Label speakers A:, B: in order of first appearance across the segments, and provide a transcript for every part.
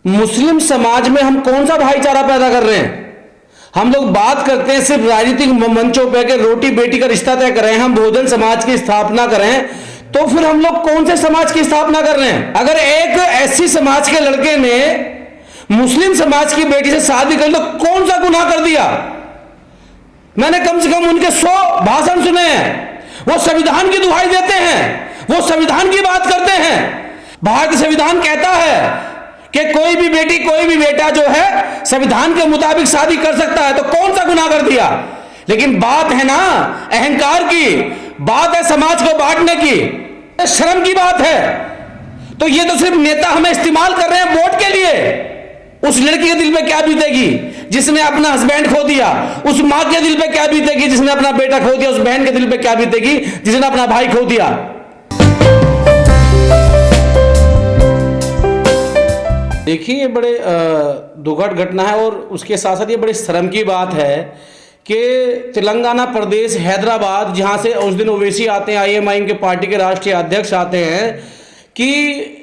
A: मुस्लिम समाज में हम कौन सा भाईचारा पैदा कर रहे हैं? हम लोग बात करते हैं सिर्फ राजनीतिक मंचों पे कि रोटी बेटी का रिश्ता तय करें, हम बहुजन समाज की स्थापना करें, तो फिर हम लोग कौन से समाज की स्थापना कर रहे हैं? अगर एक एससी समाज के लड़के ने मुस्लिम समाज की बेटी से शादी कर तो कौन सा गुनाह कर दिया? मैंने कम से कम उनके 100 भाषण सुने हैं। वो संविधान की दुहाई देते हैं, वो संविधान की बात करते हैं। भारतीय संविधान कहता है कि कोई भी बेटी कोई भी बेटा जो है संविधान के मुताबिक शादी कर सकता है, तो कौन सा गुनाह कर दिया? लेकिन बात है ना अहंकार की, बात है समाज को बांटने की, शर्म की बात है। तो ये तो सिर्फ नेता हमें इस्तेमाल कर रहे हैं वोट के लिए। उस लड़की के दिल पे क्या बीतेगी जिसने अपना हस्बैंड खो दिया? उस मां के दिल पे क्या बीतेगी जिसने अपना बेटा खो दिया? उस बहन के दिल पे क्या बीतेगी जिसने अपना भाई खो दिया? देखिए, ये बड़े दुखद घटना है और उसके साथ साथ ये बड़ी शर्म की बात है कि तेलंगाना प्रदेश हैदराबाद, जहां से उस दिन ओवैसी आते हैं, IMIM के पार्टी के राष्ट्रीय अध्यक्ष आते हैं, कि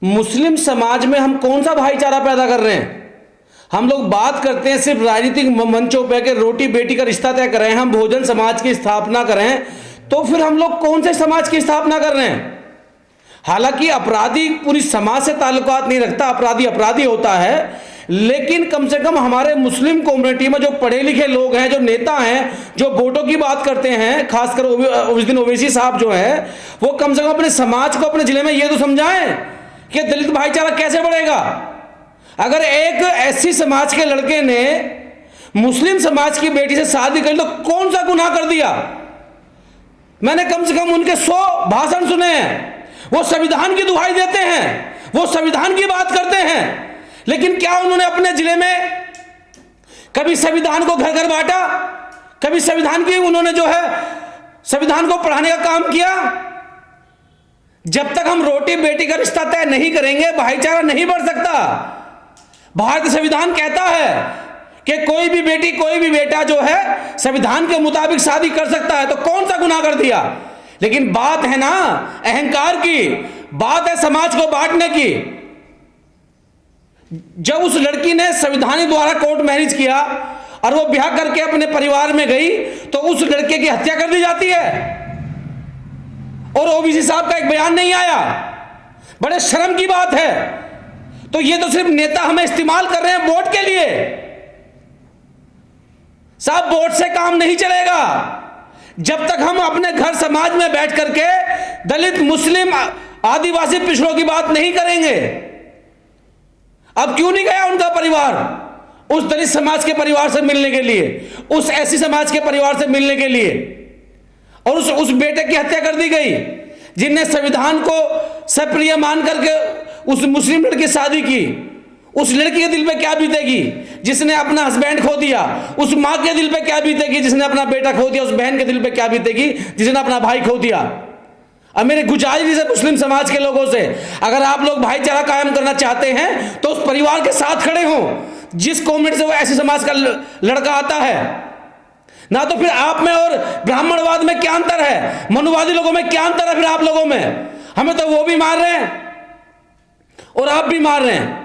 A: मुस्लिम समाज में हम कौन सा भाईचारा पैदा कर रहे हैं? हम लोग बात करते हैं सिर्फ राजनीतिक मंचों पे कि रोटी बेटी का रिश्ता तय करें, हम बहुजन समाज की स्थापना करें, तो फिर हम लोग कौन से समाज की स्थापना कर रहे हैं? हालांकि अपराधी पूरी समाज से ताल्लुकात नहीं रखता, अपराधी अपराधी होता है, लेकिन कम से कम हमारे मुस्लिम कम्युनिटी में जो पढ़े लिखे लोग हैं, जो नेता हैं, जो वोटों की बात करते हैं, खासकर उस दिन ओवैसी साहब जो हैं, वो कम से कम अपने समाज को, अपने जिले में ये तो समझाएं कि दलित भाईचारा कैसे बढ़ेगा। अगर एक एससी समाज के लड़के ने मुस्लिम समाज की बेटी से शादी कर तो कौन सा गुनाह कर दिया? मैंने कम से कम उनके 100 भाषण सुने हैं। वो संविधान की दुहाई देते हैं, वो संविधान की बात करते हैं, लेकिन क्या उन्होंने अपने जिले में कभी संविधान को घर घर बांटा? कभी संविधान की उन्होंने जो है संविधान को पढ़ाने का काम किया? जब तक हम रोटी बेटी का रिश्ता तय नहीं करेंगे, भाईचारा नहीं बढ़ सकता। भारतीय संविधान कहता है कि कोई भी बेटी कोई भी बेटा जो है संविधान के मुताबिक शादी कर सकता है, तो कौन सा गुनाह कर दिया? लेकिन बात है ना अहंकार की, बात है समाज को बांटने की। जब उस लड़की ने संविधान द्वारा कोर्ट मैरिज किया और वो ब्याह करके अपने परिवार में गई, तो उस लड़के की हत्या कर दी जाती है और ओबीसी साहब का एक बयान नहीं आया। बड़े शर्म की बात है। तो ये तो सिर्फ नेता हमें इस्तेमाल कर रहे हैं वोट के लिए। साहब, वोट से काम नहीं चलेगा। जब तक हम अपने घर समाज में बैठ करके दलित, मुस्लिम, आदिवासी पिछड़ों की बात नहीं करेंगे। अब क्यों नहीं गया उनका परिवार उस दलित समाज के परिवार से मिलने के लिए, उस एससी समाज के परिवार से मिलने के लिए? और उस बेटे की हत्या कर दी गई जिनने संविधान को सप्रिय मान करके उस मुस्लिम लड़की से शादी की। उस लड़की के दिल पे क्या बीतेगी जिसने अपना हस्बैंड खो दिया? उस मां के दिल पे क्या बीतेगी जिसने अपना बेटा खो दिया? उस बहन के दिल पे क्या बीतेगी जिसने अपना भाई खो दिया? अब मेरी गुजारिश है मुस्लिम समाज के लोगों से, अगर आप लोग भाईचारा कायम करना चाहते हैं तो उस परिवार के साथ खड़े हों जिस कम्युनिटी से वो ऐसे समाज का लड़का आता है। ना तो फिर आप में और ब्राह्मणवाद में क्या अंतर है, मनुवादी लोगों में क्या अंतर है? फिर आप लोगों में हमें तो वो भी मार रहे हैं और आप भी मार रहे हैं।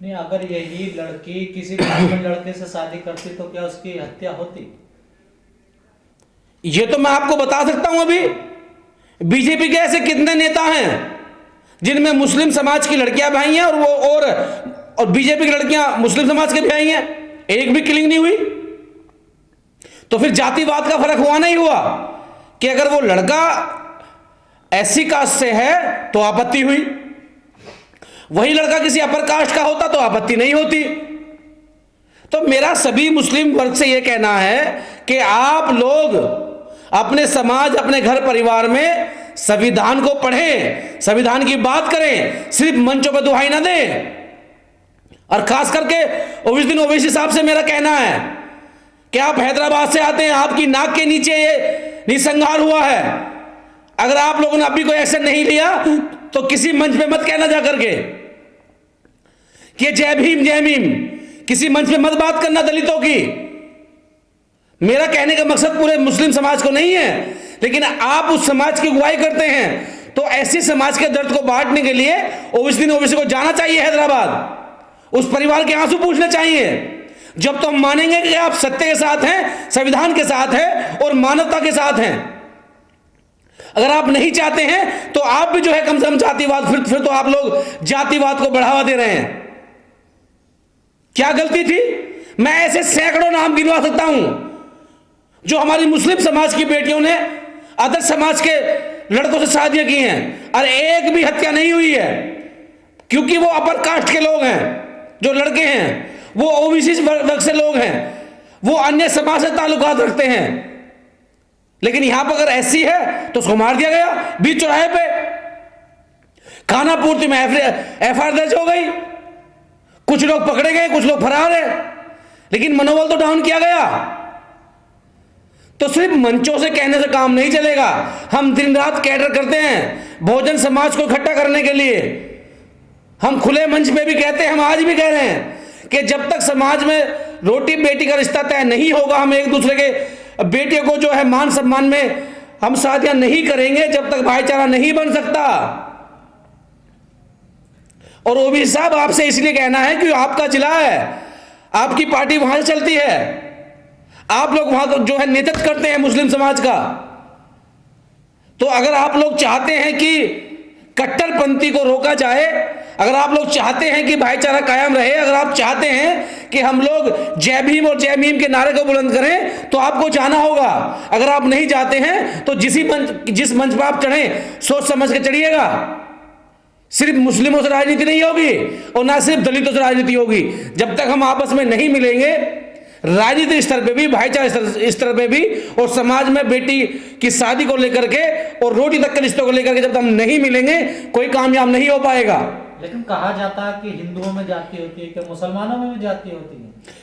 B: नहीं, अगर यही लड़की किसी ब्राह्मण लड़के से शादी करती तो क्या उसकी हत्या होती?
A: ये तो मैं आपको बता सकता हूं। अभी बीजेपी के ऐसे कितने नेता हैं जिनमें मुस्लिम समाज की लड़कियां भाई हैं और बीजेपी की लड़कियां मुस्लिम समाज के भी आई हैं, एक भी किलिंग नहीं हुई। तो फिर जातिवाद का फर्क हुआ नहीं हुआ कि अगर वो लड़का एससी कास्ट से है तो आपत्ति हुई, वही लड़का किसी अपर कास्ट का होता तो आपत्ति नहीं होती। तो मेरा सभी मुस्लिम वर्ग से यह कहना है कि आप लोग अपने समाज, अपने घर परिवार में संविधान को पढ़ें, संविधान की बात करें, सिर्फ मंचों पर दुहाई ना दें। और खास करके उस दिन ओवैसी साहब से मेरा कहना है कि आप हैदराबाद से आते हैं, आपकी नाक के नीचे ये निसंहार हुआ है। अगर आप लोगों ने अभी कोई एक्शन नहीं लिया तो किसी मंच पे मत कहना जा करके कि जय भीम जय भीम, किसी मंच पे मत बात करना दलितों की। मेरा कहने का मकसद पूरे मुस्लिम समाज को नहीं है, लेकिन आप उस समाज की अगुवाई करते हैं तो ऐसे समाज के दर्द को बांटने के लिए ओवैसी को जाना चाहिए हैदराबाद, उस परिवार के आंसू पूछने चाहिए। जब तो हम मानेंगे कि आप सत्य के साथ हैं, संविधान के साथ हैं और मानवता के साथ हैं। अगर आप नहीं चाहते हैं तो आप भी जो है कम से कम जातिवाद, फिर तो आप लोग जातिवाद को बढ़ावा दे रहे हैं। क्या गलती थी? मैं ऐसे सैकड़ों नाम गिनवा सकता हूं जो हमारी मुस्लिम समाज की बेटियों ने अदर समाज के लड़कों से शादियां की हैं और एक भी हत्या नहीं हुई है, क्योंकि वो अपर कास्ट के लोग हैं। जो लड़के हैं वो ओबीसी वर्ग से लोग हैं, वो अन्य समाज से ताल्लुकात रखते हैं। लेकिन यहां पर अगर ऐसी है तो उसको मार दिया गया बीच चौराहे पे, खाना पूर्ति में एफआईआर दर्ज हो गई, कुछ लोग पकड़े गए, कुछ लोग फरार है, लेकिन मनोबल तो डाउन किया गया। तो सिर्फ मंचों से कहने से काम नहीं चलेगा। हम दिन रात कैडर करते हैं बहुजन समाज को इकट्ठा करने के लिए। हम खुले मंच पे भी कहते हैं, हम आज भी कह रहे हैं कि जब तक समाज में रोटी बेटी का रिश्ता तय नहीं होगा, हम एक दूसरे के बेटियों को जो है मान सम्मान में हम शादियां नहीं करेंगे, जब तक भाईचारा नहीं बन सकता। और ओबीसी साहब, आपसे इसलिए कहना है कि आपका जिला है, आपकी पार्टी वहां से चलती है, आप लोग वहां जो है नेतृत्व करते हैं मुस्लिम समाज का। तो अगर आप लोग चाहते हैं कि कट्टरपंथी को रोका जाए, अगर आप लोग चाहते हैं कि भाईचारा कायम रहे, अगर आप चाहते हैं कि हम लोग जय भीम और जय मीम के नारे को बुलंद करें, तो आपको जाना होगा। अगर आप नहीं जाते हैं तो जिस मंच पर आप चढ़े सोच समझ के चढ़िएगा। सिर्फ मुस्लिमों से राजनीति नहीं होगी और ना सिर्फ दलितों से राजनीति होगी। जब तक हम आपस में नहीं मिलेंगे, राजनीतिक स्तर पे भी, भाईचारा स्तर पे भी, और समाज में बेटी की शादी को लेकर के और रोटी तक के रिश्तों को लेकर के जब तक हम नहीं मिलेंगे, कोई कामयाब नहीं हो पाएगा।
B: लेकिन कहा जाता है कि हिंदुओं में जाति होती है, कि मुसलमानों में भी जाति होती है।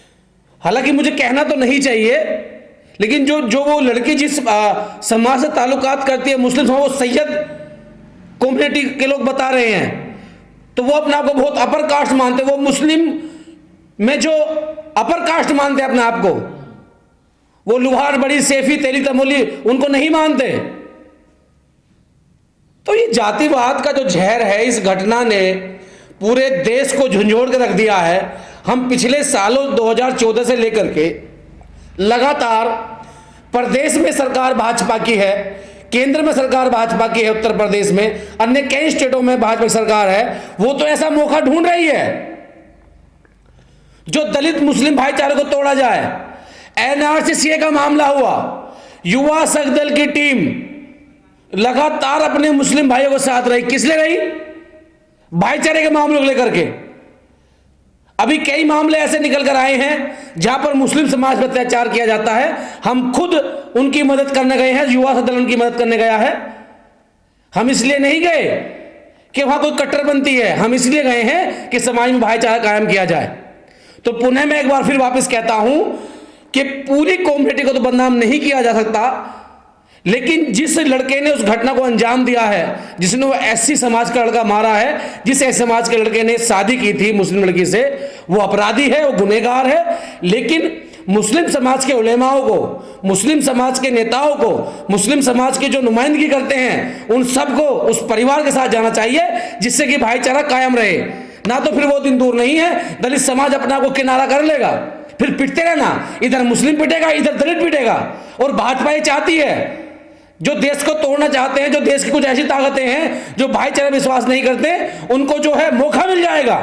A: हालांकि मुझे कहना तो नहीं चाहिए, लेकिन जो वो लड़की जिस समाज से ताल्लुकात करती है, मुस्लिम समाज, वो सैयद कम्युनिटी के लोग बता रहे हैं, तो वो अपने आप को बहुत अपर कास्ट मानते हैं। वो मुस्लिम में जो अपर कास्ट मानते हैं अपने आप को, वो लुहार, बड़ी, सेफी, तेली, तमोली, उनको नहीं मानते। तो ये जातिवाद का जो जहर है, इस घटना ने पूरे देश को झंझोड़ के रख दिया है। हम पिछले सालों 2014 से लेकर के लगातार प्रदेश में सरकार भाजपा की है, केंद्र में सरकार भाजपा की है, उत्तर प्रदेश में, अन्य कई स्टेटों में भाजपा की सरकार है, वो तो ऐसा मौका ढूंढ रही है जो दलित मुस्लिम भाईचारे को तोड़ा जाए। एनआरसी का मामला हुआ, युवा सकदल की टीम लगातार अपने मुस्लिम भाइयों के साथ रही। किस लिए रही? भाईचारे के मामलों को लेकर के। अभी कई मामले ऐसे निकल कर आए हैं जहां पर मुस्लिम समाज पर अत्याचार किया जाता है। हम खुद उनकी मदद करने गए हैं, युवा सदन उनकी मदद करने गया है। हम इसलिए नहीं गए कि वहां कोई कट्टरपंथी है, हम इसलिए गए हैं कि समाज में भाईचारा कायम किया जाए। तो पुनः मैं एक बार फिर वापस कहता हूं कि पूरी कम्युनिटी को तो बदनाम नहीं किया जा सकता, लेकिन जिस लड़के ने उस घटना को अंजाम दिया है, जिसने वो एससी समाज का लड़का मारा है, जिस एससी समाज के लड़के ने शादी की थी मुस्लिम लड़की से, वो अपराधी है, वो गुनहगार है। लेकिन मुस्लिम समाज के उलेमाओं को, मुस्लिम समाज के नेताओं को, मुस्लिम समाज के जो नुमाइंदगी करते हैं, उन सबको उस परिवार के साथ जाना चाहिए, जिससे कि भाईचारा कायम रहे। ना तो फिर वो दिन दूर नहीं है दलित समाज अपना को किनारा कर लेगा, फिर पिटते रहना, इधर मुस्लिम पिटेगा, इधर दलित पिटेगा। और भाजपा ये चाहती है, जो देश को तोड़ना चाहते हैं, जो देश की कुछ ऐसी ताकतें हैं जो भाईचारा विश्वास नहीं करते, उनको जो है मौका मिल जाएगा।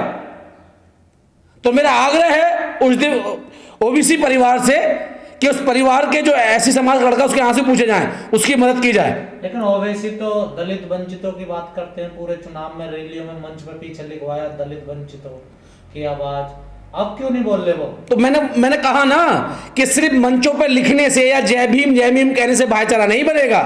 A: तो मेरा आग्रह है उस दिन ओबीसी परिवार से कि उस परिवार के जो ऐसी समाज का लड़का, उसके आंसू पूछे जाएं, उसकी मदद की जाए।
B: लेकिन ओवैसी तो दलित वंचितों की बात करते हैं, पूरे चुनाव में, रैलियों में, मंच पर पीछे लिखवाया दलित वंचितों की आवाज। अब क्यों नहीं बोल रहे वो?
A: तो मैंने कहा ना कि सिर्फ मंचों पर लिखने से या जय भीम कहने से भाईचारा नहीं बनेगा।